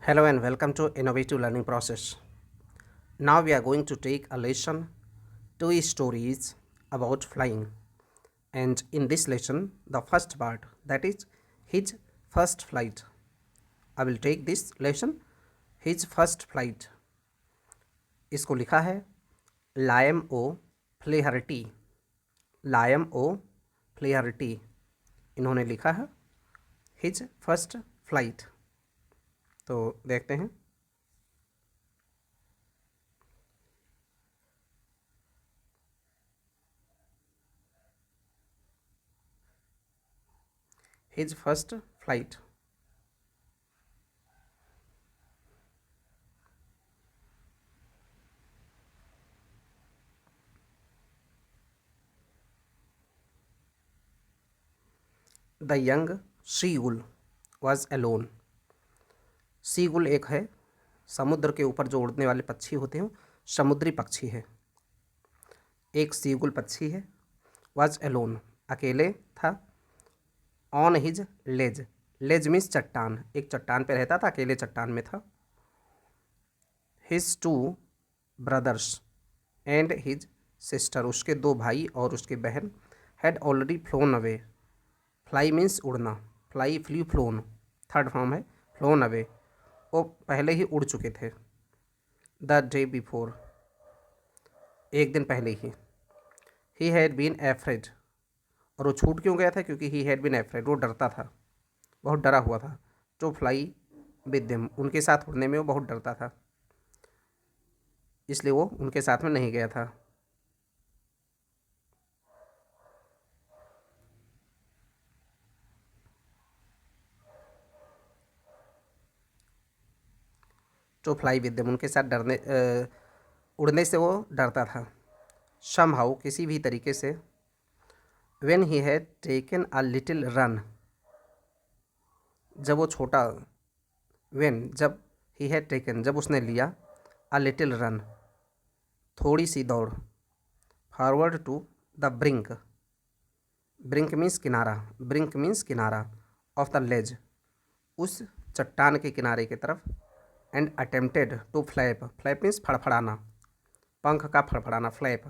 Hello and welcome to Innovative Learning Process. Now we are going to take a lesson, two stories about flying. And in this lesson, the first part, that is his first flight. I will take this lesson, his first flight. इसको लिखा है Liam O'Flaherty. Liam O'Flaherty इन्होंने लिखा है his first flight. तो देखते हैं। His first flight. The young seagull was alone. Seagull एक है समुद्र के ऊपर जो उड़ने वाले पक्षी होते हैं, समुद्री पक्षी है। एक सीगुल पक्षी है। वॉज एलोन अकेले था। On his ledge. Ledge means चट्टान, एक चट्टान पे रहता था, अकेले चट्टान में था। His two brothers and his sister, उसके दो भाई और उसकी बहन, had already flown away. Fly means उड़ना, fly flew flown third form है, फ्लोन अवे, वो पहले ही उड़ चुके थे। द डे बिफोर, एक दिन पहले ही। ही हैड बीन एफ्रेड, और वो छूट क्यों गया था? क्योंकि ही हैड बीन एफ्रेड, वो डरता था, बहुत डरा हुआ था। टू फ्लाई विद देम, उनके साथ उड़ने में वो बहुत डरता था, इसलिए वो उनके साथ में नहीं गया था। टू फ्लाई विद देम, उनके साथ उड़ने से वो डरता था। सम हाउ, किसी भी तरीके से। When he had taken a little run, जब वो छोटा, वेन जब, ही हैड टेकन जब उसने लिया, अ लिटिल रन थोड़ी सी दौड़, forward to the brink. Brink means किनारा, ब्रिंक मीन्स किनारा, ऑफ द लेज, उस चट्टान के किनारे की तरफ। And attempted to flap, flap means फड़फड़ाना, पंख का फड़फड़ाना, फ्लैप।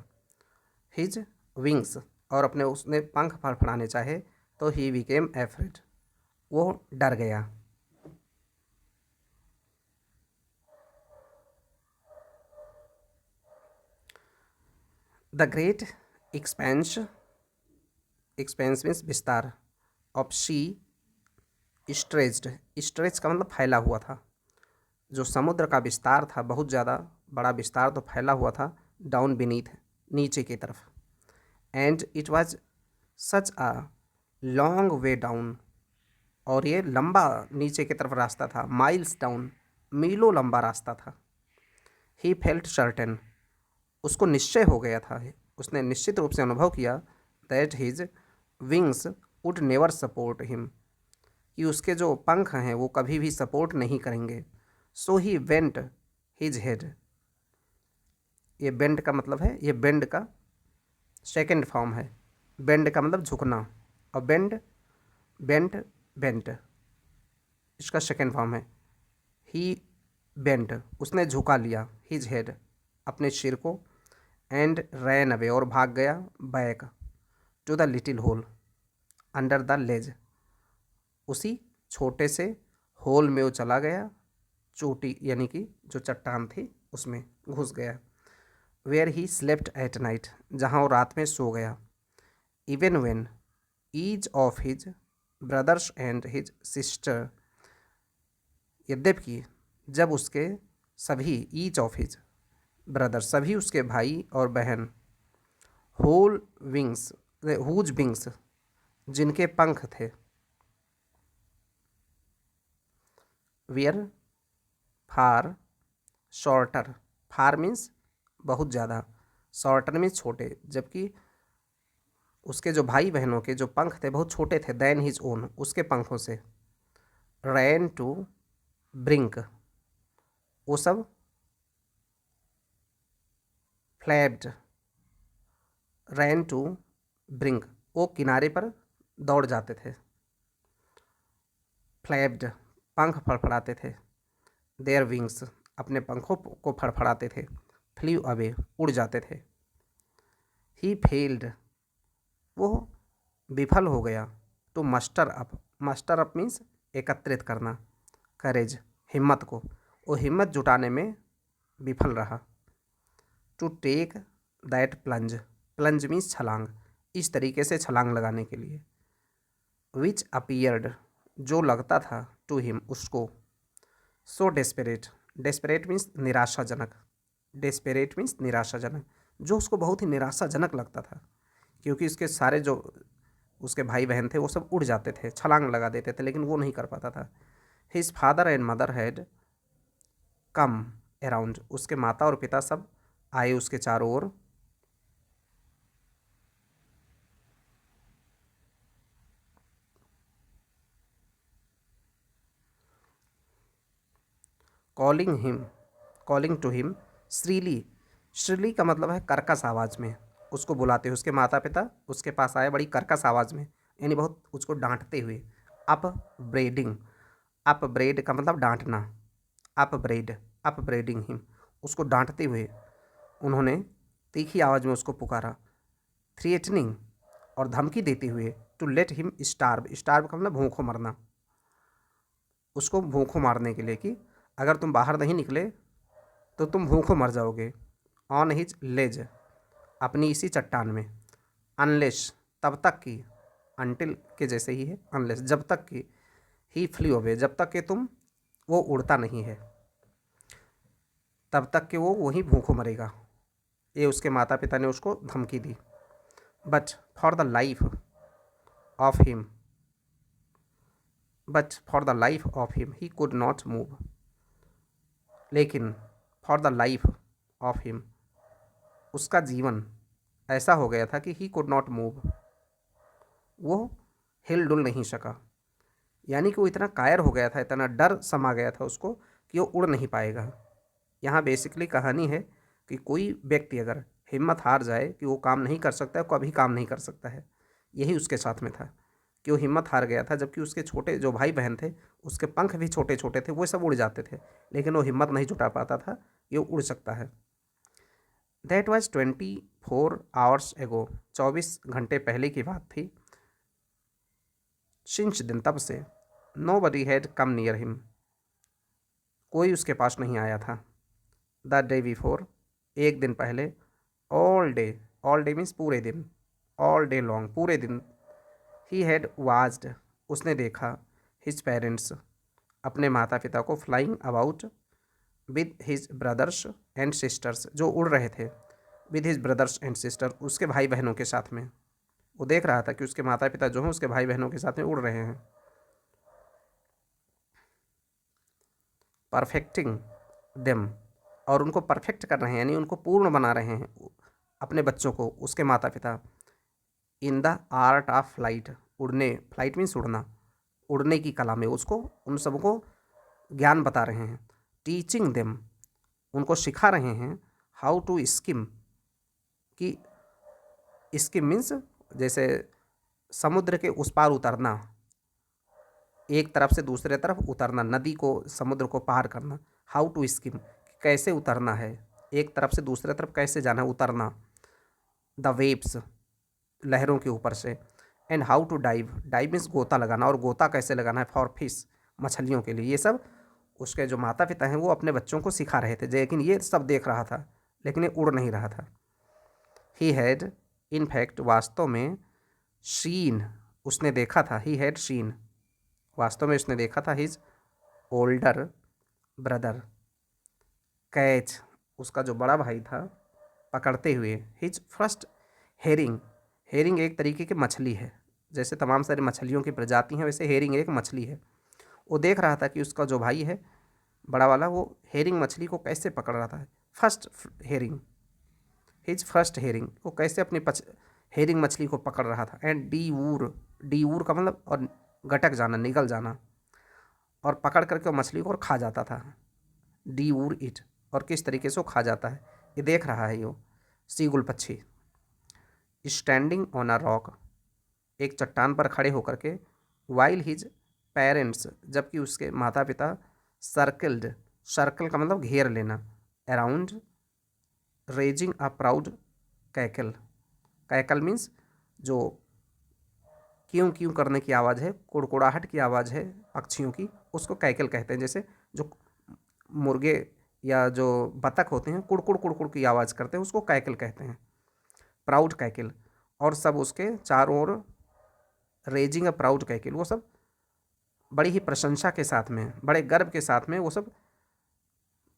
हिज विंग्स, और अपने उसने पंख फड़फड़ाने चाहे तो ही बिकेम एफ्रेड, वो डर गया। The great expense, expense means विस्तार, ऑफ सी स्ट्रेच्ड, स्ट्रेच का मतलब फैला हुआ था, जो समुद्र का विस्तार था, बहुत ज़्यादा बड़ा विस्तार तो फैला हुआ था, डाउन बीनीथ, नीचे की तरफ। And it was such a long way down, और ये लंबा नीचे की तरफ रास्ता था, माइल्स डाउन, मीलों लंबा रास्ता था। ही फेल्ट सर्टेन, उसको निश्चय हो गया था, उसने निश्चित रूप से अनुभव किया, that his wings would never support him, कि उसके जो पंख हैं वो कभी भी सपोर्ट नहीं करेंगे। सो ही वेंट हिज हेड, ये बेंड का मतलब है, ये बेंड का सेकेंड फॉर्म है। बेंड का मतलब झुकना, और बेंड, बेंट, बेंट, इसका सेकेंड फॉर्म है। ही बेंट, उसने झुका लिया, हिज हेड, अपने सिर को। एंड रैन अवे, और भाग गया, back to the little hole under the ledge, उसी छोटे से होल में वो चला गया, चोटी यानी कि जो चट्टान थी उसमें घुस गया। Where he slept at night, जहाँ वो रात में सो गया। Even when each of his brothers and his sister, यद्यपि जब उसके सभी, ईच ऑफ हिज ब्रदर, सभी उसके भाई और बहन, होल विंग्स, हुज विंग्स, जिनके पंख थे, वियर फार शॉर्टर, फार मीन्स बहुत ज़्यादा, शॉर्टर मीन्स छोटे, जबकि उसके जो भाई बहनों के जो पंख थे बहुत छोटे थे, दैन हिज ओन, उसके पंखों से। रैन टू ब्रिंक, वो सब फ्लैप्ड, रैन टू ब्रिंक, वो किनारे पर दौड़ जाते थे। फ्लैप्ड, पंख फड़फड़ाते थे। देयर विंग्स, अपने पंखों को फड़फड़ाते थे, फ्लीव अवे, उड़ जाते थे। ही फेल्ड, वो विफल हो गया। टू मस्टर अप मीन्स एकत्रित करना, करेज, हिम्मत को, वो हिम्मत जुटाने में विफल रहा। To take that plunge, plunge means छलांग, इस तरीके से छलांग लगाने के लिए। विच अपीयर्ड, जो लगता था, टू हिम, उसको, सो डेस्परेट, डेस्परेट मीन्स निराशाजनक, डेस्परेट मीन्स निराशाजनक, जो उसको बहुत ही निराशाजनक लगता था, क्योंकि इसके सारे जो उसके भाई बहन थे वो सब उड़ जाते थे, छलांग लगा देते थे, लेकिन वो नहीं कर पाता था। His father and mother had come around, उसके माता और पिता सब आए उसके चारों ओर। कॉलिंग टू हिम श्रीली, श्रीली का मतलब है कर्कश आवाज़ में, उसको बुलाते हुए। उसके माता पिता उसके पास आए बड़ी कर्कश आवाज़ में, यानी बहुत उसको डांटते हुए। अप ब्रेडिंग, अप ब्रेड का मतलब डांटना, अप ब्रेडिंग हिम, उसको डांटते हुए उन्होंने तीखी आवाज़ में उसको पुकारा। थ्रेटनिंग, और धमकी देते हुए। To let him starve, starve का मतलब भूखों मरना, उसको भूखों मारने के लिए कि अगर तुम बाहर नहीं निकले तो तुम भूखों मर जाओगे। ऑन हिज लेज, अपनी इसी चट्टान में। अनलेस, तब तक कि, अनटिल के जैसे ही है, अनलेस जब तक कि, ही फ्ली अवे, जब तक कि वो उड़ता नहीं है, तब तक कि वो वहीं भूखों मरेगा। ये उसके माता पिता ने उसको धमकी दी। But for the life of him, but for the life of him he could not move, लेकिन for the life of him, उसका जीवन ऐसा हो गया था कि ही कुड नॉट मूव, वो हिल डुल नहीं सका, यानी कि वो इतना कायर हो गया था, इतना डर समा गया था उसको कि वो उड़ नहीं पाएगा। यहाँ बेसिकली कहानी है कि कोई व्यक्ति अगर हिम्मत हार जाए कि वो काम नहीं कर सकता है, कभी काम नहीं कर सकता है, यही उसके साथ में था कि वो हिम्मत हार गया था। जबकि उसके छोटे जो भाई बहन थे उसके पंख भी छोटे छोटे थे, वो सब उड़ जाते थे, लेकिन वो हिम्मत नहीं जुटा पाता था कि वो उड़ सकता है। दैट वाज 24 एगो, 24 घंटे पहले की बात थी। सिंस दिन, तब से। Nobody had come near him, कोई उसके पास नहीं आया था। द डे बिफोर, एक दिन पहले। ऑल डे मीन्स पूरे दिन, ऑल डे लॉन्ग, पूरे दिन। ही हैड वाच्ड, उसने देखा। हिज पेरेंट्स, अपने माता पिता को। Flying about with his brothers and sisters, जो उड़ रहे थे। With his brothers and sister, उसके भाई बहनों के साथ में। वो देख रहा था कि उसके माता पिता जो हैं उसके भाई बहनों के साथ में उड़ रहे हैं। परफेक्टिंग देम, और उनको परफेक्ट कर रहे हैं, यानी उनको पूर्ण बना रहे हैं अपने बच्चों को, उसके माता पिता। In the art of flight, उड़ने, फ्लाइट मीन्स उड़ना, उड़ने की कला में उसको, उन सबको ज्ञान बता रहे हैं। टीचिंग देम, उनको सिखा रहे हैं। हाउ टू स्किम, कि स्किम मीन्स जैसे समुद्र के उस पार उतरना, एक तरफ से दूसरे तरफ उतरना, नदी को, समुद्र को पार करना। हाउ टू स्किम, कैसे उतरना है, एक तरफ से दूसरे तरफ कैसे जाना है, उतरना। द वेव्स, लहरों के ऊपर से। And how to dive, dive means गोता लगाना, और गोता कैसे लगाना है, फॉर फिश, मछलियों के लिए। ये सब उसके जो माता पिता हैं वो अपने बच्चों को सिखा रहे थे, लेकिन ये सब देख रहा था, लेकिन ये उड़ नहीं रहा था। ही हैड इन फैक्ट, वास्तव में। शीन, उसने देखा था। ही हैड शीन, वास्तव में उसने देखा था। हिज ओल्डर ब्रदर कैच, उसका जो बड़ा भाई था, पकड़ते हुए। हिज फर्स्ट हेरिंग, हेरिंग एक तरीके की मछली है, जैसे तमाम सारी मछलियों की प्रजाति हैं वैसे हेरिंग एक मछली है। वो देख रहा था कि उसका जो भाई है बड़ा वाला, वो हेरिंग मछली को कैसे पकड़ रहा था। First herring, his first herring, वो कैसे अपनी हेरिंग मछली को पकड़ रहा था। एंड डी वूर का मतलब और गटक जाना, निगल जाना, और पकड़ करके वो मछली को और खा जाता था। डी वूर इट, और किस तरीके से वो खा जाता है ये देख रहा है यो सीगुल पक्षी। स्टैंडिंग ऑन अ रॉक, एक चट्टान पर खड़े होकर के। वाइल हिज पेरेंट्स, जबकि उसके माता पिता। सर्किल्ड, सर्कल का मतलब घेर लेना। Around, raising a proud cackle. Cackle means जो क्यों क्यों करने की आवाज़ है, कुड़कुड़ाहट की आवाज़ है पक्षियों की, उसको कैकल कहते हैं। जैसे जो मुर्गे या जो बतख होते हैं कुड़कुड़ कुड़कुड़ की आवाज़ करते हैं, उसको कैकल कहते हैं, प्राउड कैकल। और सब उसके चारों ओर रेजिंग अ प्राउड कैकल, वो सब बड़ी ही प्रशंसा के साथ में, बड़े गर्व के साथ में वो सब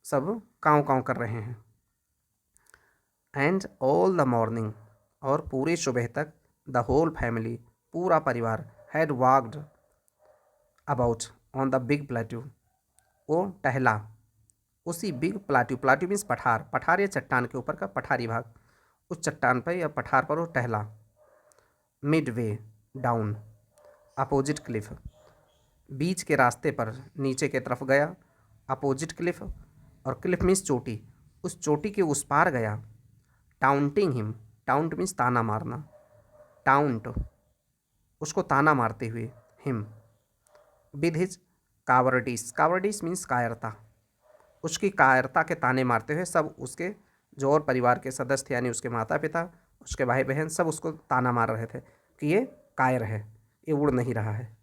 सब काँव काँव कर रहे हैं। एंड ऑल द मॉर्निंग, और पूरे सुबह तक, द होल फैमिली, पूरा परिवार, had walked about on the big plateau, वो टहला उसी बिग प्लाट्यू, प्लाट्यू मीन्स पठार, पठार या चट्टान के ऊपर का पठारी भाग, उस चट्टान पर या पठार पर वो टहला। Midway down opposite cliff, बीच के रास्ते पर नीचे के तरफ गया। अपोजिट क्लिफ, और क्लिफ मीन्स चोटी, उस चोटी के उस पार गया। टाउंटिंग हिम, टाउंट मीन्स ताना मारना, टाउंट उसको ताना मारते हुए, him with his cowardice, cowardice means कायरता, उसकी कायरता के ताने मारते हुए सब उसके जो और परिवार के सदस्य थे, यानी उसके माता पिता, उसके भाई बहन, सब उसको ताना मार रहे थे कि ये कायर है, ये उड़ नहीं रहा है।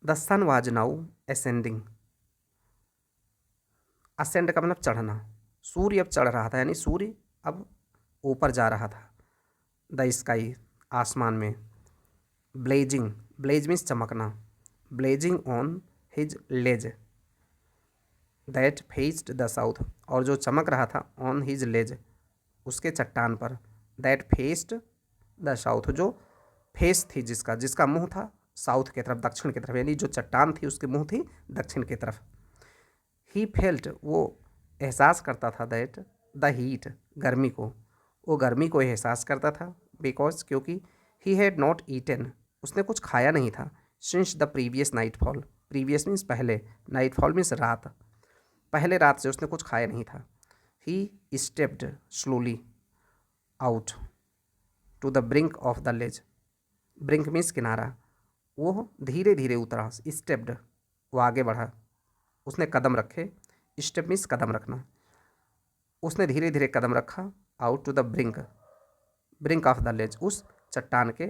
The sun was now ascending, ascend का मतलब चढ़ना, सूर्य अब चढ़ रहा था, यानी सूर्य अब ऊपर जा रहा था। द स्काई आसमान में। ब्लेजिंग, ब्लेज मीन्स चमकना, blazing on his ledge that faced the south, और जो चमक रहा था ऑन हिज लेज, उसके चट्टान पर, दैट फेस्ड द साउथ, जो फेस थी जिसका, जिसका मुंह था साउथ की तरफ, दक्षिण की तरफ, यानी जो चट्टान थी उसकी मुंह थी दक्षिण की तरफ। ही फेल्ट, वो एहसास करता था, दैट द हीट, गर्मी को, वो गर्मी को एहसास करता था, बिकॉज क्योंकि ही हैड नॉट ईटन, उसने कुछ खाया नहीं था, since the previous nightfall, previous means पहले, नाइट फॉल मीन्स रात, पहले रात से उसने कुछ खाया नहीं था। He stepped slowly out to the brink of the ledge, brink means किनारा, वो धीरे धीरे उतरा, स्टेप्ड वो आगे बढ़ा, उसने कदम रखे, स्टेप मीन्स कदम रखना, उसने धीरे धीरे कदम रखा, out to the brink, brink of the ledge, उस चट्टान के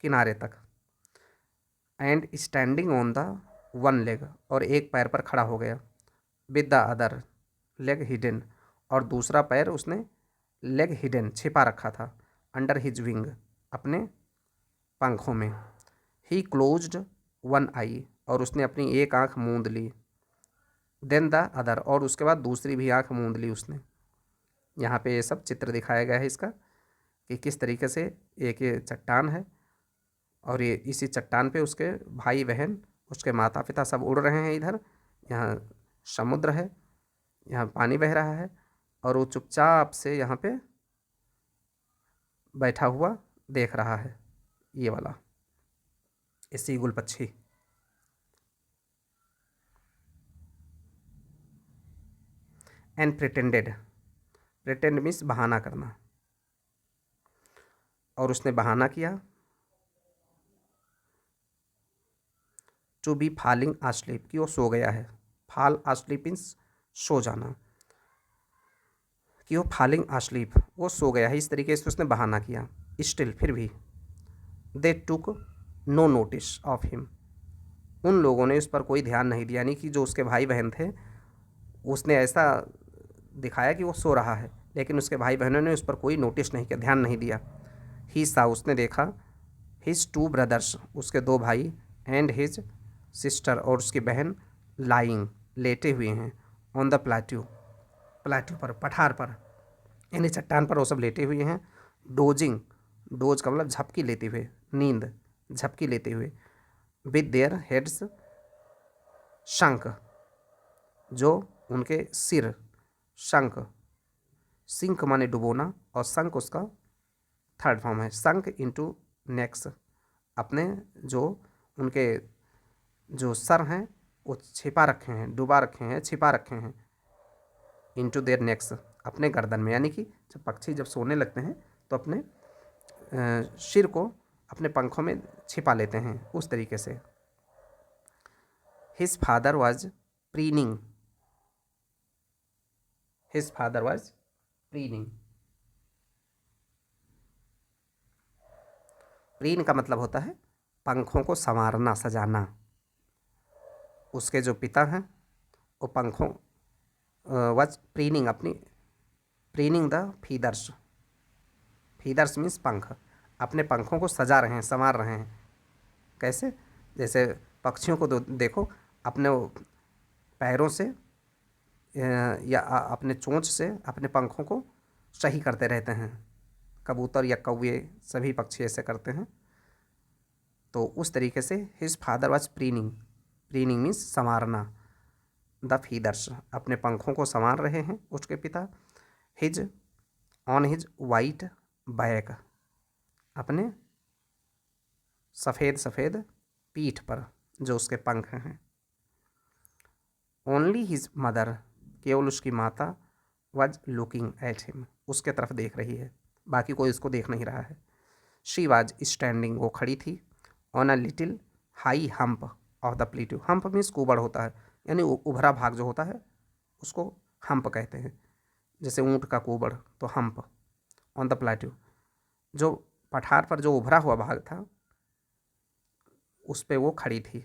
किनारे तक। And standing on the one leg, और एक पैर पर खड़ा हो गया, with the other leg hidden, और दूसरा पैर उसने लेग हिडन छिपा रखा था, अंडर हिज विंग, अपने पंखों में। ही क्लोज्ड वन आई, और उसने अपनी एक आंख मूंद ली, देन द अदर, और उसके बाद दूसरी भी आंख मूंद ली उसने। यहाँ पे ये सब चित्र दिखाया गया है इसका, कि किस तरीके से एक ये चट्टान है, और ये इसी चट्टान पे उसके भाई बहन, उसके माता पिता सब उड़ रहे हैं इधर, यहाँ समुद्र है, यहाँ पानी बह रहा है, और वो चुपचाप से यहाँ पे बैठा हुआ देख रहा है, ये वाला ये सीगुल पक्षी। एंड प्रिटेंडेड, प्रिटेंड मीन्स बहाना करना, और उसने बहाना किया, टू बी फॉलिंग आस्लीप, कि वो सो गया है, फॉल आस्लीप मीन्स सो जाना, कि वो फॉलिंग आस्लीप, वो सो गया है, इस तरीके से उसने बहाना किया। स्टिल, फिर भी, they took no notice of him, उन लोगों ने उस पर कोई ध्यान नहीं दिया, यानी कि जो उसके भाई बहन थे, उसने ऐसा दिखाया कि वो सो रहा है, लेकिन उसके भाई बहनों ने उस पर कोई नोटिस नहीं किया, ध्यान नहीं दिया। ही सा, उसने देखा, हिज टू ब्रदर्स, उसके दो भाई, एंड हिज सिस्टर, और उसकी बहन, लाइंग, लेटे हुए हैं, ऑन द प्लेट्यू, प्लेट्यू पर, पठार पर, यानी चट्टान पर वो सब लेटे हुए हैं। डोजिंग, डोज का मतलब झपकी लेते हुए, नींद, झपकी लेते हुए। विद देयर हेड्स शंक, जो उनके सिर, शंक, सिंक माने डुबोना, और शंक उसका थर्ड फॉर्म है, शंक इनटू नेक्स, अपने जो उनके जो सर हैं वो छिपा रखे हैं, डुबा रखे हैं, छिपा रखे हैं, इनटू देयर नेक्स, अपने गर्दन में, यानी कि जब पक्षी जब सोने लगते हैं तो अपने सिर को अपने पंखों में छिपा लेते हैं, उस तरीके से। His father was preening, his father was preening. Preen का मतलब होता है पंखों को संवारना, सजाना। उसके जो पिता हैं वो पंखों वॉज प्रीनिंग, अपनी preening the feathers, feathers means पंख, अपने पंखों को सजा रहे हैं, संवार रहे हैं। कैसे? जैसे पक्षियों को देखो, अपने पैरों से या अपने चोंच से अपने पंखों को सही करते रहते हैं। कबूतर या कौवे सभी पक्षी ऐसे करते हैं। तो उस तरीके से his father was preening, preening means संवारना, द फीदर्स, अपने पंखों को संवार रहे हैं उसके पिता। His on his white back, अपने सफ़ेद सफ़ेद पीठ पर जो उसके पंख हैं। ओनली हिज मदर, केवल उसकी माता, वॉज लुकिंग एट हिम, उसके तरफ देख रही है, बाकी कोई उसको देख नहीं रहा है। शी वॉज स्टैंडिंग, वो खड़ी थी, on a little high hump of the plateau. Hump means कुबड़ होता है, यानी उभरा भाग जो होता है उसको हम्प कहते हैं। जैसे ऊँट का कुबड़ तो हम्प। ऑन द प्लेट्यू, जो पठार पर जो उभरा हुआ भाग था उस पे वो खड़ी थी।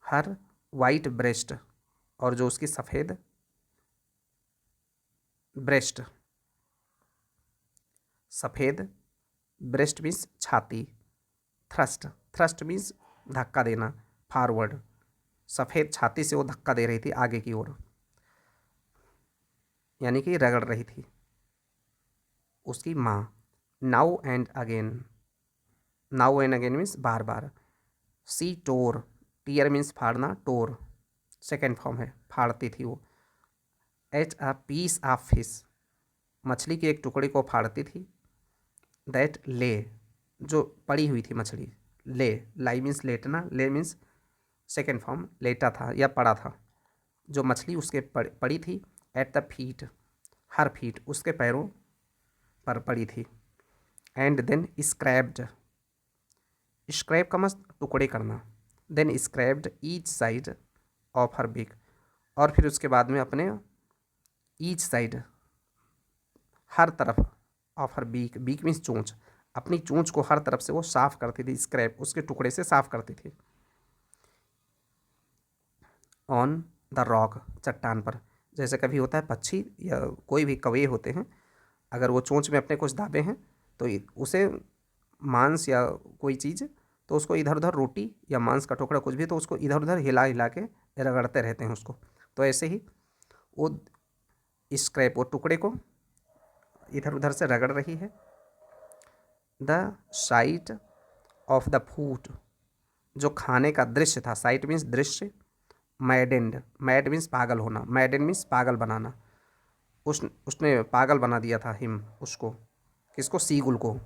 हर वाइट ब्रेस्ट, और जो उसकी सफ़ेद ब्रेस्ट, सफ़ेद ब्रेस्ट मीन्स छाती, थ्रस्ट, थ्रस्ट मीन्स धक्का देना, फॉरवर्ड, सफ़ेद छाती से वो धक्का दे रही थी आगे की ओर, यानी कि रगड़ रही थी उसकी माँ। Now and again, now and again means बार बार। सी टोर, टीयर मीन्स फाड़ना, टोर सेकेंड फॉर्म है, फाड़ती थी वो। At a piece of fish, मछली के एक टुकड़े को फाड़ती थी। दैट ले, जो पड़ी हुई थी मछली, ले, लाई मीन्स लेटना, ले मीन्स सेकेंड फॉर्म, लेटा था या पड़ा था। जो मछली उसके पड़ी थी, at the feet, her feet, उसके पैरों पर पड़ी थी। एंड देन स्क्रैप्ड, स्क्रैप का मतलब टुकड़े करना। Then scraped each side of her beak, और फिर उसके बाद में अपने ईच साइड, हर तरफ, of her beak, beak means चोंच, अपनी चोंच को हर तरफ से वो साफ करती थी, स्क्रैप उसके टुकड़े से साफ करती थी। ऑन द रॉक, चट्टान पर। जैसे कभी होता है पक्षी या कोई भी कौवे होते हैं, अगर वो चोंच में अपने कुछ दाबे हैं तो उसे मांस या कोई चीज़, तो उसको इधर उधर, रोटी या मांस का टुकड़ा कुछ भी, तो उसको इधर उधर हिला हिला के रगड़ते रहते हैं उसको। तो ऐसे ही वो स्क्रैप, वो टुकड़े को इधर उधर से रगड़ रही है। The site of the food, जो खाने का दृश्य था, साइट मीन्स दृश्य, मैडेंड, मैड मीन्स पागल होना, मैडेंड मीन्स पागल बनाना, उसने पागल बना दिया था हिम, उसको, किसको, सीगुल को,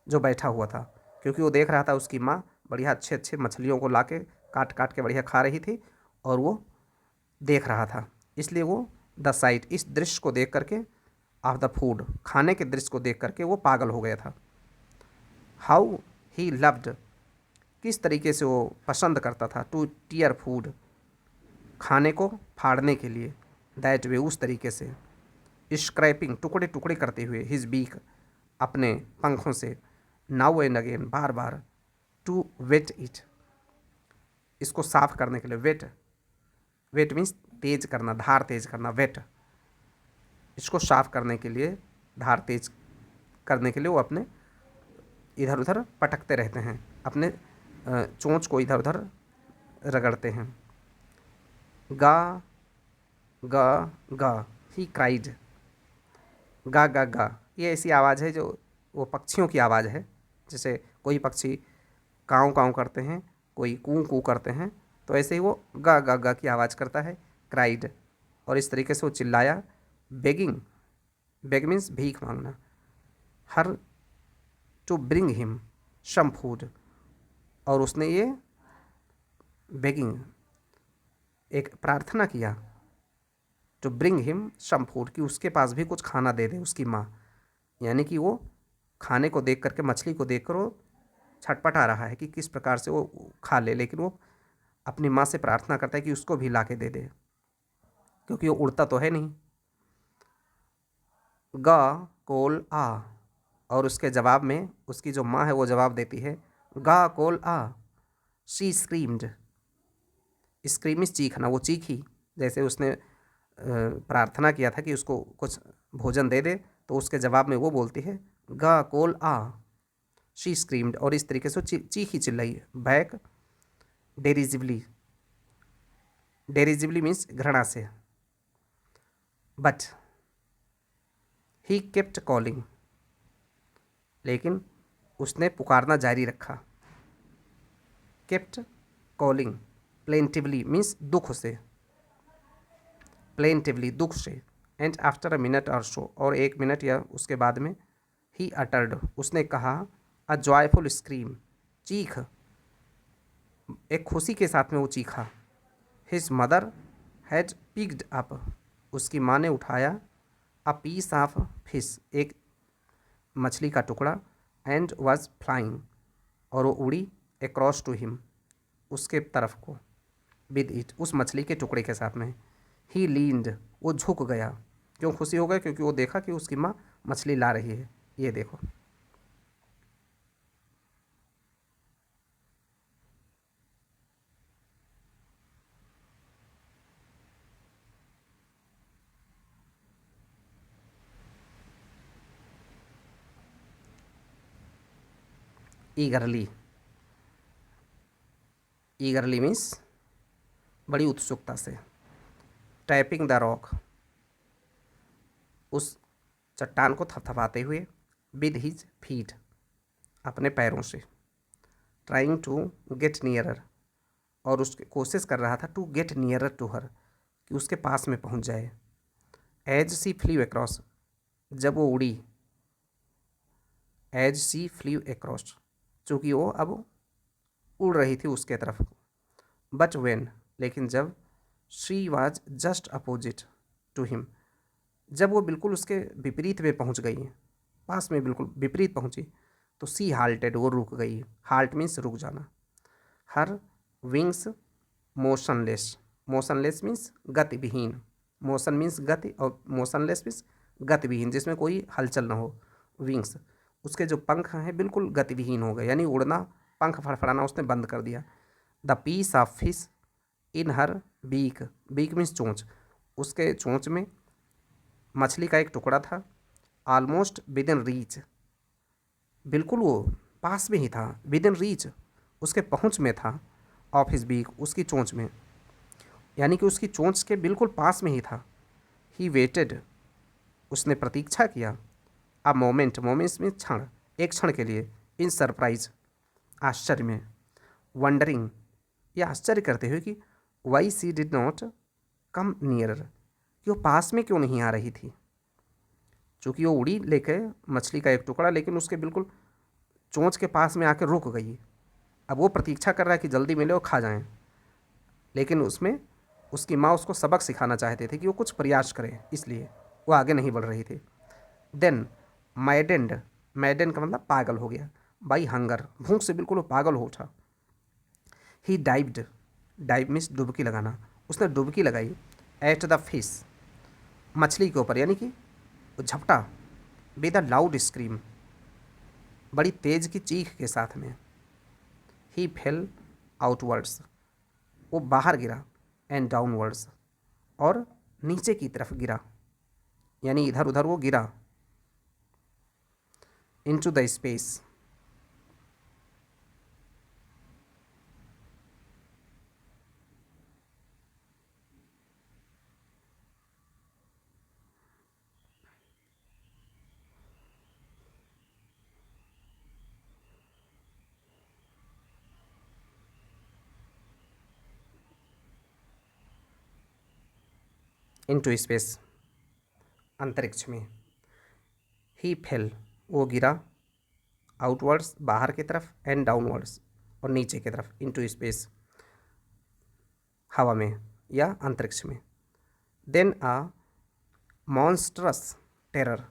जो बैठा हुआ था, क्योंकि वो देख रहा था उसकी माँ बढ़िया अच्छे अच्छे मछलियों को लाके काट काट के बढ़िया खा रही थी, और वो देख रहा था, इसलिए वो द साइट, इस दृश्य को देख करके, ऑफ द फूड, खाने के दृश्य को देख करके वो पागल हो गया था। हाउ ही लव्ड, किस तरीके से वो पसंद करता था, टू टीयर फूड, खाने को फाड़ने के लिए, दैट वे, उस तरीके से, स्क्रैपिंग, टुकड़े टुकड़े करते हुए, हिज बीक, अपने पंखों से, नाउ एंड अगेन, बार बार, टू वेट इट, इसको साफ करने के लिए, वेट, वेट मीन्स तेज करना, धार तेज करना, वेट, इसको साफ करने के लिए, धार तेज करने के लिए वो अपने इधर उधर पटकते रहते हैं, अपने चोंच को इधर उधर रगड़ते हैं। गा गा गा, ही क्राइड, गा गा गा, ये ऐसी आवाज़ है जो वो पक्षियों की आवाज़ है। जैसे कोई पक्षी काँव काँव करते हैं, कोई कूँ कूँ करते हैं, तो ऐसे ही वो गा गा गा की आवाज़ करता है, क्राइड, और इस तरीके से वो चिल्लाया। बेगिंग, बेग मीन्स भीख मांगना, her to bring him some food, और उसने ये बेगिंग, एक प्रार्थना किया, to bring him some food, कि उसके पास भी कुछ खाना दे दे उसकी माँ, यानी कि वो खाने को देख करके, मछली को देख कर वो छटपटा रहा है कि किस प्रकार से वो खा ले, लेकिन वो अपनी माँ से प्रार्थना करता है कि उसको भी ला के दे दे, क्योंकि वो उड़ता तो है नहीं। गा कोल आ, और उसके जवाब में उसकी जो माँ है वो जवाब देती है गा कोल आ। शी स्क्रीम्ड, स्क्रीम इज चीखना, वो चीखी। जैसे उसने प्रार्थना किया था कि उसको कुछ भोजन दे दे, तो उसके जवाब में वो बोलती है गा कोल आ। शी स्क्रीम्ड, और इस तरीके से चीखी चिल्लाई बैक डेरिजिवली। डेरिजिवली मीन्स घृणा से। बट ही केप्ट कॉलिंग, लेकिन उसने पुकारना जारी रखा। केप्ट कॉलिंग प्लेंटिवली मीन्स दुख से, प्लेंटिवली दुख से। एंड आफ्टर अ मिनट और सो, और 1 मिनट या उसके बाद में ही अटर्ड, उसने कहा अ जॉयफुल स्क्रीम, चीख, एक खुशी के साथ में वो चीखा। His mother had picked up, उसकी माँ ने उठाया अ पीस ऑफ फिश, एक मछली का टुकड़ा। एंड वॉज फ्लाइंग, और वो उड़ी अक्रॉस टू हिम, उसके तरफ को, विद इट, उस मछली के टुकड़े के साथ में। ही लीन्ड, वो झुक गया। क्यों खुशी हो गया? क्योंकि वो देखा कि उसकी माँ मछली ला रही है। ये देखो, ईगरली, ईगरली मीन्स बड़ी उत्सुकता से। टैपिंग द रॉक, उस चट्टान को थपथपाते हुए। विद हिज फीट, अपने पैरों से। ट्राइंग टू गेट नियरर, और उसकी कोशिश कर रहा था to get nearer to her, कि उसके पास में पहुंच जाए। एज सी फ्ली अक्रॉस, जब वो उड़ी। एज सी फ्ली अक्रॉस, चूँकि वो अब उड़ रही थी उसके तरफ। बट वेन, लेकिन जब she was just opposite to him, जब वो बिल्कुल उसके विपरीत में पहुंच गई, पास में बिल्कुल विपरीत पहुंची, तो सी हाल्टेड, वो रुक गई। हाल्ट मीन्स रुक जाना। Her wings motionless, motionless means गतिविहीन। मोशन मीन्स गति, और मोशनलेस मीन्स गतिविहीन, जिसमें कोई हलचल ना हो। विंग्स, उसके जो पंख हैं बिल्कुल गतिविहीन हो गए, यानी उड़ना, पंख फड़फड़ाना उसने बंद कर दिया। The piece of fish in her beak, beak means चोंच, उसके चोंच में मछली का एक टुकड़ा था। ऑलमोस्ट विद इन रीच, बिल्कुल वो पास में ही था। विद इन रीच, उसके पहुंच में था। ऑफ हिज बीक, उसकी चोंच में, यानी कि उसकी चोंच के बिल्कुल पास में ही था। ही वेटेड, उसने प्रतीक्षा किया। अ मोमेंट, मोमेंट्स में क्षण, एक क्षण के लिए। इन सरप्राइज, आश्चर्य में। वंडरिंग, यह आश्चर्य करते हुए कि why she did not come nearer, कि वो पास में क्यों नहीं आ रही थी। चूँकि वो उड़ी लेके मछली का एक टुकड़ा, लेकिन उसके बिल्कुल चोंच के पास में आकर रुक गई। अब वो प्रतीक्षा कर रहा है कि जल्दी मिले और खा जाएं, लेकिन उसमें उसकी माँ उसको सबक सिखाना चाहते थे कि वो कुछ प्रयास करे, इसलिए वो आगे नहीं बढ़ रही थी। देन मैडेंड, मैडन का मतलब पागल हो गया। बाई हंगर, भूख से बिल्कुल वो पागल हो उठा। ही डाइव्ड, डाइव मीन्स डुबकी लगाना, उसने डुबकी लगाई। एट द फिश, मछली के ऊपर, यानी कि वो झपटा। विद अ लाउड स्क्रीम, बड़ी तेज की चीख के साथ में। ही फेल आउटवर्ड्स, वो बाहर गिरा। एंड डाउनवर्ड्स, और नीचे की तरफ गिरा, यानी इधर उधर वो गिरा। Into the space, into space, अंतरिक्ष में। ही फेल, वो गिरा। आउटवर्ड्स, बाहर की तरफ। एंड डाउनवर्ड्स, और नीचे की तरफ। इनटू स्पेस, हवा में या अंतरिक्ष में। देन आ मॉन्स्ट्रस टेरर,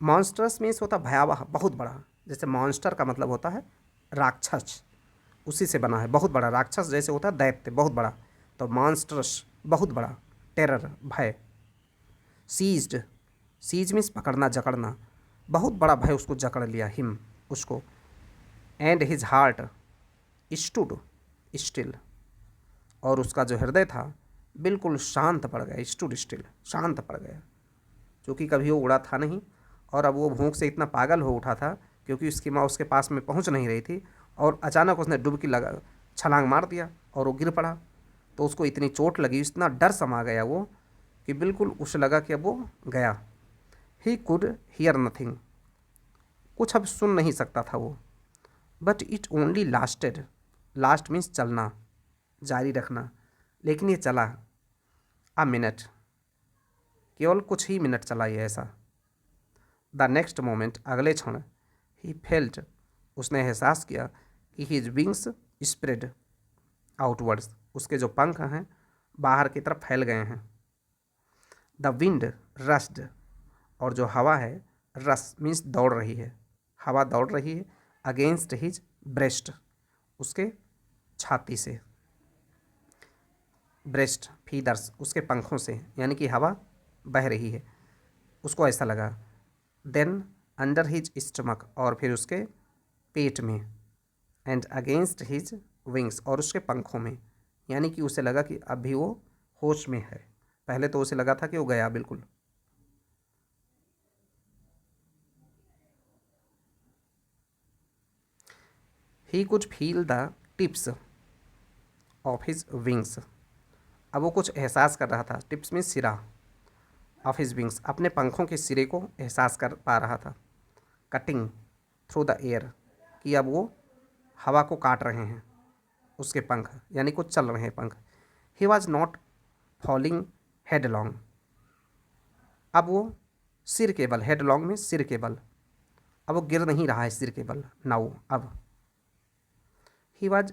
मॉन्स्ट्रस मीन्स होता भयावह, बहुत बड़ा। जैसे मॉन्स्टर का मतलब होता है राक्षस, उसी से बना है, बहुत बड़ा, राक्षस जैसे होता है दैत्य, बहुत बड़ा, तो मॉन्स्टरस बहुत बड़ा, टेरर भय। सीज्ड, सीज मीन्स पकड़ना जकड़ना, बहुत बड़ा भय उसको जकड़ लिया, हिम उसको। And his heart stood still, और उसका जो हृदय था बिल्कुल शांत पड़ गया, स्टूड स्टिल शांत पड़ गया, क्योंकि कभी वो उड़ा था नहीं, और अब वो भूख से इतना पागल हो उठा था क्योंकि उसकी माँ उसके पास में पहुंच नहीं रही थी, और अचानक उसने डुबकी लगा छलांग मार दिया और वो गिर पड़ा। तो उसको इतनी चोट लगी, इतना डर समा गया वो कि बिल्कुल उसे लगा कि अब वो गया। ही कुड हियर नथिंग, कुछ अब सुन नहीं सकता था वो। But it only lasted, last means चलना, जारी रखना, लेकिन ये चला अ मिनट, केवल कुछ ही मिनट चला ये ऐसा। द नेक्स्ट मोमेंट, अगले क्षण, ही फेल्ट, उसने एहसास किया कि हिज विंग्स स्प्रेड आउटवर्ड्स, उसके जो पंख हैं बाहर की तरफ फैल गए हैं। द विंड रस्ड, और जो हवा है, रस मीन्स दौड़ रही है, हवा दौड़ रही है, अगेंस्ट हिज ब्रेस्ट, उसके छाती से, ब्रेस्ट फीदर्स, उसके पंखों से, यानी कि हवा बह रही है, उसको ऐसा लगा। देन अंडर हिज स्टमक, और फिर उसके पेट में, एंड अगेंस्ट हिज विंग्स, और उसके पंखों में, यानी कि उसे लगा कि अब भी वो होश में है, पहले तो उसे लगा था कि वो गया बिल्कुल। He could feel the tips of his wings, अब वो कुछ एहसास कर रहा था, टिप्स में सिरा, ऑफ हिज विंग्स, अपने पंखों के सिरे को एहसास कर पा रहा था। कटिंग थ्रू द एयर, कि अब वो हवा को काट रहे हैं उसके पंख, यानी कुछ चल रहे हैं पंख। ही वॉज नॉट फॉलिंग हेडलॉन्ग, अब वो सिर के बल, हेडलॉन्ग में सिर के बल, अब वो गिर नहीं रहा है सिर के बल, नाउ अब। ही वॉज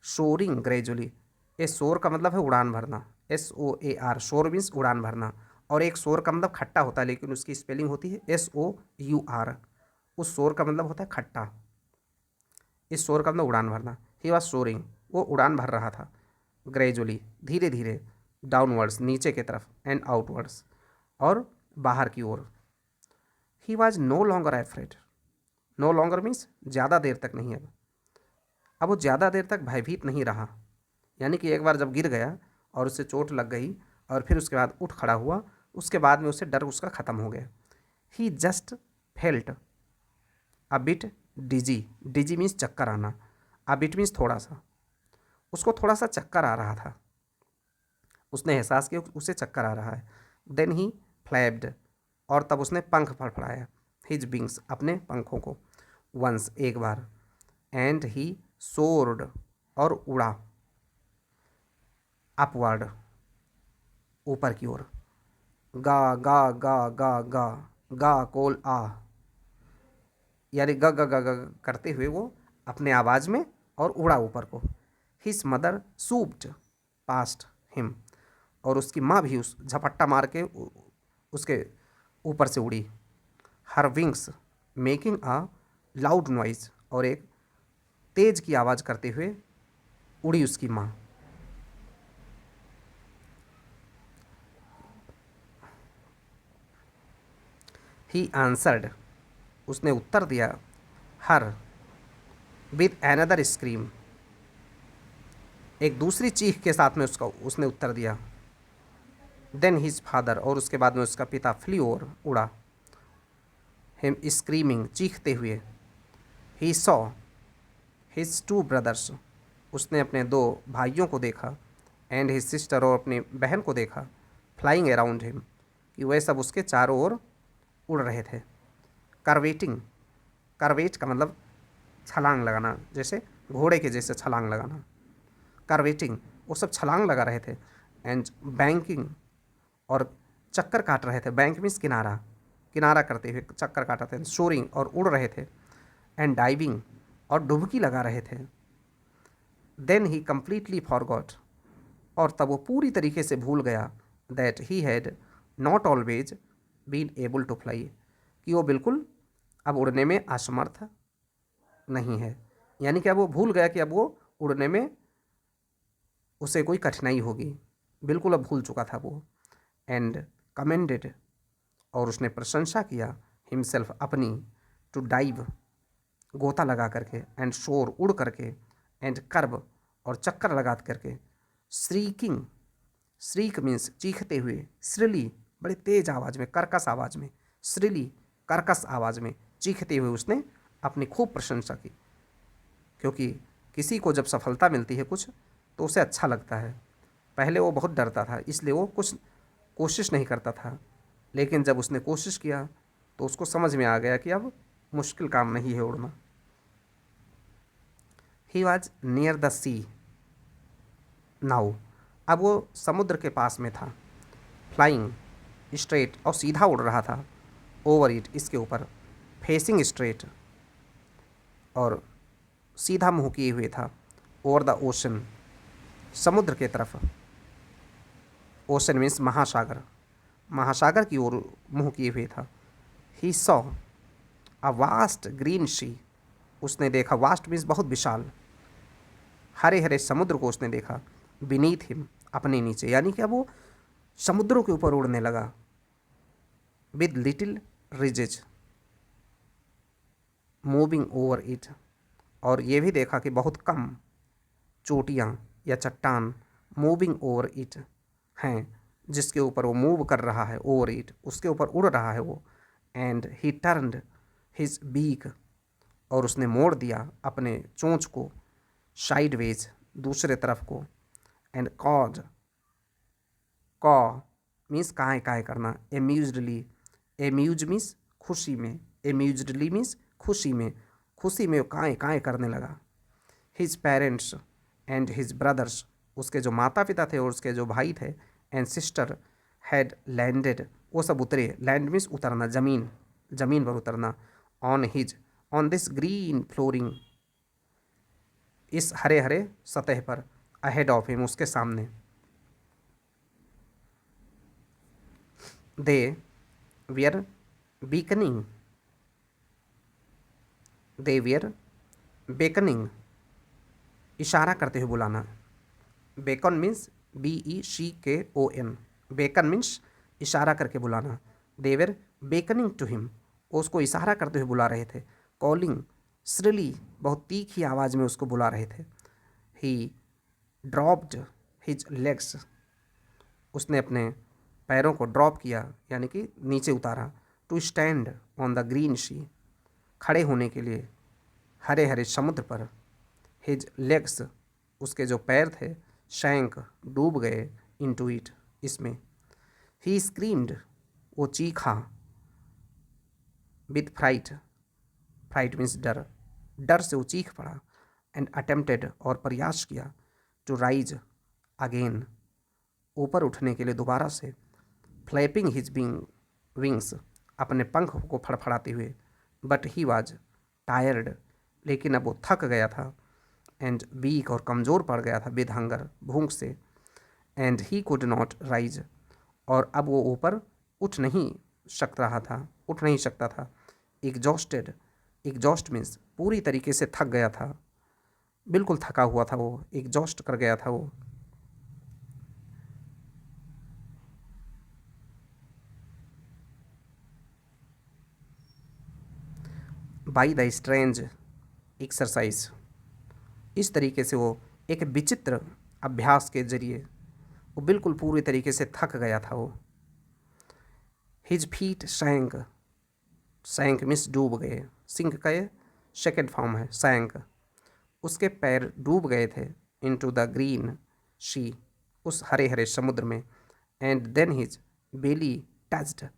सोरिंग ग्रेजुअली, ए शोर का मतलब है उड़ान भरना, SOAR, शोर मीन्स उड़ान भरना, और एक शोर का मतलब खट्टा होता है लेकिन उसकी स्पेलिंग होती है SOUR, उस शोर का मतलब होता है खट्टा, इस शोर का मतलब उड़ान भरना। ही वॉज सोरिंग, वो उड़ान भर रहा था, ग्रेजुअली धीरे धीरे, डाउनवर्ड्स नीचे की तरफ, एंड आउटवर्ड्स और बाहर की ओर। He was no longer afraid, no longer means ज़्यादा देर तक नहीं, अब वो ज़्यादा देर तक भयभीत नहीं रहा, यानी कि एक बार जब गिर गया और उससे चोट लग गई और फिर उसके बाद उठ खड़ा हुआ, उसके बाद में उसे डर उसका ख़त्म हो गया। He just felt a bit dizzy, dizzy means चक्कर आना, अ बिट मीन्स थोड़ा सा, उसको थोड़ा सा चक्कर आ रहा था, उसने एहसास किया उसे चक्कर आ रहा है। देन ही फ्लैप्ड, और तब उसने पंख फड़फड़ाया, हिज विंग्स, अपने पंखों को, वंस एक बार, एंड ही सोर्ड, और उड़ा, अपवर्ड ऊपर की ओर, गा गा गा गा गा, गा कोल आ, यानी ग ग ग ग करते हुए वो अपने आवाज़ में और उड़ा ऊपर को। हिज मदर सूप्ड पास्ट हिम, और उसकी माँ भी उस झपट्टा मार के उसके ऊपर से उड़ी। हर wings making a loud noise, और एक तेज की आवाज़ करते हुए उड़ी उसकी माँ। ही आंसर्ड, उसने उत्तर दिया, हर विद एनदर स्क्रीम, एक दूसरी चीख के साथ में उसका उसने उत्तर दिया। देन हिज फादर, और उसके बाद में उसका पिता, फ्ली ओवर उड़ा, हिम स्क्रीमिंग चीखते हुए। He saw his two brothers, उसने अपने दो भाइयों को देखा, एंड हिज सिस्टर, और अपनी बहन को देखा, फ्लाइंग अराउंड हिम, कि वह सब उसके चारों ओर उड़ रहे थे। करवेटिंग, करवेट का मतलब छलांग लगाना, जैसे घोड़े के जैसे छलांग लगाना, करवेटिंग, वो सब छलांग लगा रहे थे। एंड बैंकिंग, और चक्कर काट रहे थे, बैंक मीन्स किनारा, किनारा करते हुए चक्कर काट रहे थे। शोरिंग, और उड़ रहे थे। एंड डाइविंग, और डुबकी लगा रहे थे। देन ही कम्प्लीटली फॉरगॉट, और तब वो पूरी तरीके से भूल गया, that he had not always been able to fly, कि वो बिल्कुल अब उड़ने में असमर्थ नहीं है, यानी कि अब वो भूल गया कि अब वो उड़ने में उसे कोई कठिनाई होगी, बिल्कुल अब भूल चुका था वो। एंड कमेंडेड, और उसने प्रशंसा किया, हिमसेल्फ अपनी, टू डाइव गोता लगा करके, एंड शोर उड़ करके, एंड कर्व और चक्कर लगा करके, श्रीकिंग, श्रीक मीन्स चीखते हुए, श्रीली बड़े तेज आवाज़ में, कर्कश आवाज़ में, श्रीली कर्कश आवाज़ में चीखते हुए उसने अपनी खूब प्रशंसा की। क्योंकि किसी को जब सफलता मिलती है कुछ तो उसे अच्छा लगता है। पहले वो बहुत डरता था, इसलिए वो कुछ कोशिश नहीं करता था, लेकिन जब उसने कोशिश किया तो उसको समझ में आ गया कि अब मुश्किल काम नहीं है उड़ना। He was near the sea now, अब वो समुद्र के पास में था। फ्लाइंग स्ट्रेट, और सीधा उड़ रहा था। ओवर इट, इसके ऊपर। फेसिंग स्ट्रेट, और सीधा मुंह किए हुए था। ओवर द ओशन, समुद्र के तरफ। ओशन मीन्स महासागर, महासागर की ओर मुंह किए हुए था। He saw a vast green sea, उसने देखा, वास्ट मीन्स बहुत विशाल, हरे हरे समुद्र को उसने देखा। बीनीथ हिम, अपने नीचे, यानी कि अब वो समुद्रों के ऊपर उड़ने लगा। With little ridges moving over it, और ये भी देखा कि बहुत कम चोटियाँ या चट्टान मूविंग ओवर इट हैं, जिसके ऊपर वो मूव कर रहा है, ओवर इट, उसके ऊपर उड़ रहा है वो। And he turned his beak, और उसने मोड़ दिया अपने चोंच को, साइडवेज, दूसरे तरफ को। एंड कॉज, कॉ मीन्स काय काय करना। एम्यूजडली, एम्यूज मीन्स खुशी में, एम्यूजडली मीन्स खुशी में, खुशी में वो काय काय करने लगा। His parents and his brothers, उसके जो माता पिता थे और उसके जो भाई थे, एंड सिस्टर हैड लैंडेड, वो सब उतरे। लैंड मीन्स उतरना, ज़मीन, ज़मीन पर उतरना। On his, on this green flooring, इस हरे हरे सतह पर। अहेड ऑफ हिम, उसके सामने। They were beckoning, they were beckoning, इशारा करते हुए बुलाना। Beckon means BECKON, beckon means इशारा करके बुलाना। देवर बेकनिंग टू हिम, उसको इशारा करते हुए बुला रहे थे। कॉलिंग श्रिली, बहुत तीखी आवाज़ में उसको बुला रहे थे। ही ड्रॉप्ड हिज लेग्स, उसने अपने पैरों को ड्रॉप किया, यानी कि नीचे उतारा। To stand on the green sea, खड़े होने के लिए हरे हरे समुद्र पर। हिज लेग्स, उसके जो पैर थे, शैंक, डूब गए, इनटू इट, इसमें। ही स्क्रीम्ड, वो चीखा। विथ फ्राइट, फ्राइट मीन्स डर, डर से वो चीख पड़ा। एंड अटेम्प्टेड, और प्रयास किया। टू राइज अगेन, ऊपर उठने के लिए दोबारा से। फ्लैपिंग हिज विंग्स, अपने पंख को फड़फड़ाते हुए। बट ही वाज टायर्ड, लेकिन अब वो थक गया था। एंड वीक, और कमज़ोर पड़ गया था, विद हंगर, भूख से। And he could not rise, और अब वो ऊपर उठ नहीं सक रहा था, उठ नहीं सकता था। एग्जॉस्टेड, एग्जॉस्ट मीन्स पूरी तरीके से थक गया था, बिल्कुल थका हुआ था वो, एग्जॉस्ट कर गया था वो। बाई द स्ट्रेंज एक्सरसाइज, इस तरीके से वो एक विचित्र अभ्यास के जरिए वो बिल्कुल पूरी तरीके से थक गया था वो। हिज फीट सैंक, सैंक मीन्स डूब गए, सिंक का ये सेकेंड फॉर्म है, सैंक। उसके पैर डूब गए थे। इनटू द ग्रीन शी, उस हरे हरे समुद्र में। And then his belly touched,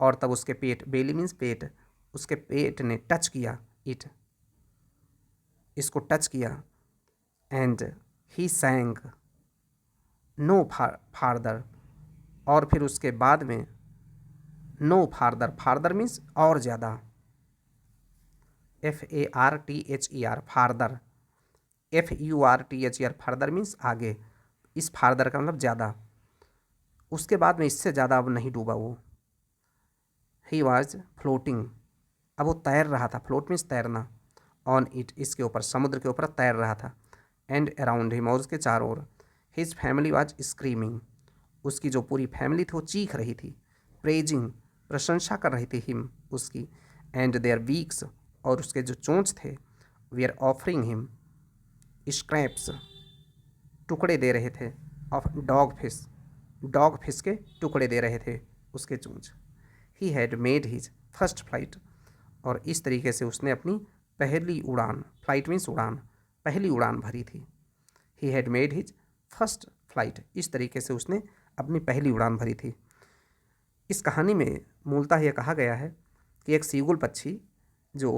और तब उसके पेट, बेली मीन्स पेट, उसके पेट ने टच किया इट, इसको टच किया। एंड ही सैंक नो फार्दर, और फिर उसके बाद में नो फार्दर, फार्दर मीन्स और ज़्यादा, FARTHER, farther, FURTHER, farther means आगे, इस फार्दर का मतलब ज़्यादा, उसके बाद में इससे ज़्यादा अब नहीं डूबा वो। ही वॉज फ्लोटिंग, अब वो तैर रहा था, फ्लोट मीन्स तैरना। ऑन इट, इसके ऊपर, समुद्र के ऊपर तैर रहा था। एंड अराउंड हिम, और उसके चारों ओर। हिज फैमिली वाज स्क्रीमिंग, उसकी जो पूरी फैमिली थी वो चीख रही थी। प्रेजिंग, प्रशंसा कर रही थी हिम, उसकी। एंड देयर वीक्स, और उसके जो चोंच थे, we are offering him scraps, टुकड़े दे रहे थे, ऑफ डॉग फिश के टुकड़े दे रहे थे उसके चोंच। He had made his first flight, और इस तरीके से उसने अपनी पहली उड़ान, फ्लाइट मीन्स उड़ान, पहली उड़ान भरी थी। He had made his first flight, इस तरीके से उसने अपनी पहली उड़ान भरी थी। इस कहानी में मूलतः यह कहा गया है कि एक सीगुल पक्षी जो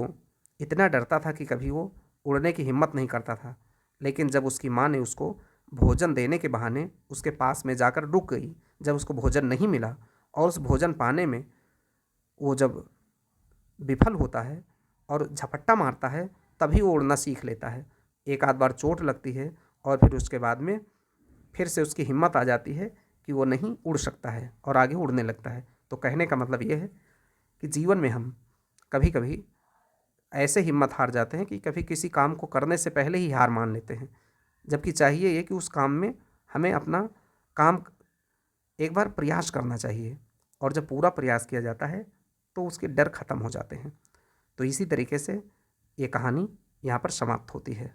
इतना डरता था कि कभी वो उड़ने की हिम्मत नहीं करता था, लेकिन जब उसकी माँ ने उसको भोजन देने के बहाने उसके पास में जाकर रुक गई, जब उसको भोजन नहीं मिला और उस भोजन पाने में वो जब विफल होता है और झपट्टा मारता है, तभी वो उड़ना सीख लेता है। एक आध बार चोट लगती है और फिर उसके बाद में फिर से उसकी हिम्मत आ जाती है कि वो नहीं उड़ सकता है और आगे उड़ने लगता है। तो कहने का मतलब ये है कि जीवन में हम कभी कभी ऐसे हिम्मत हार जाते हैं कि कभी किसी काम को करने से पहले ही हार मान लेते हैं, जबकि चाहिए ये कि उस काम में हमें अपना काम एक बार प्रयास करना चाहिए, और जब पूरा प्रयास किया जाता है तो उसके डर खत्म हो जाते हैं। तो इसी तरीके से ये कहानी यहाँ पर समाप्त होती है।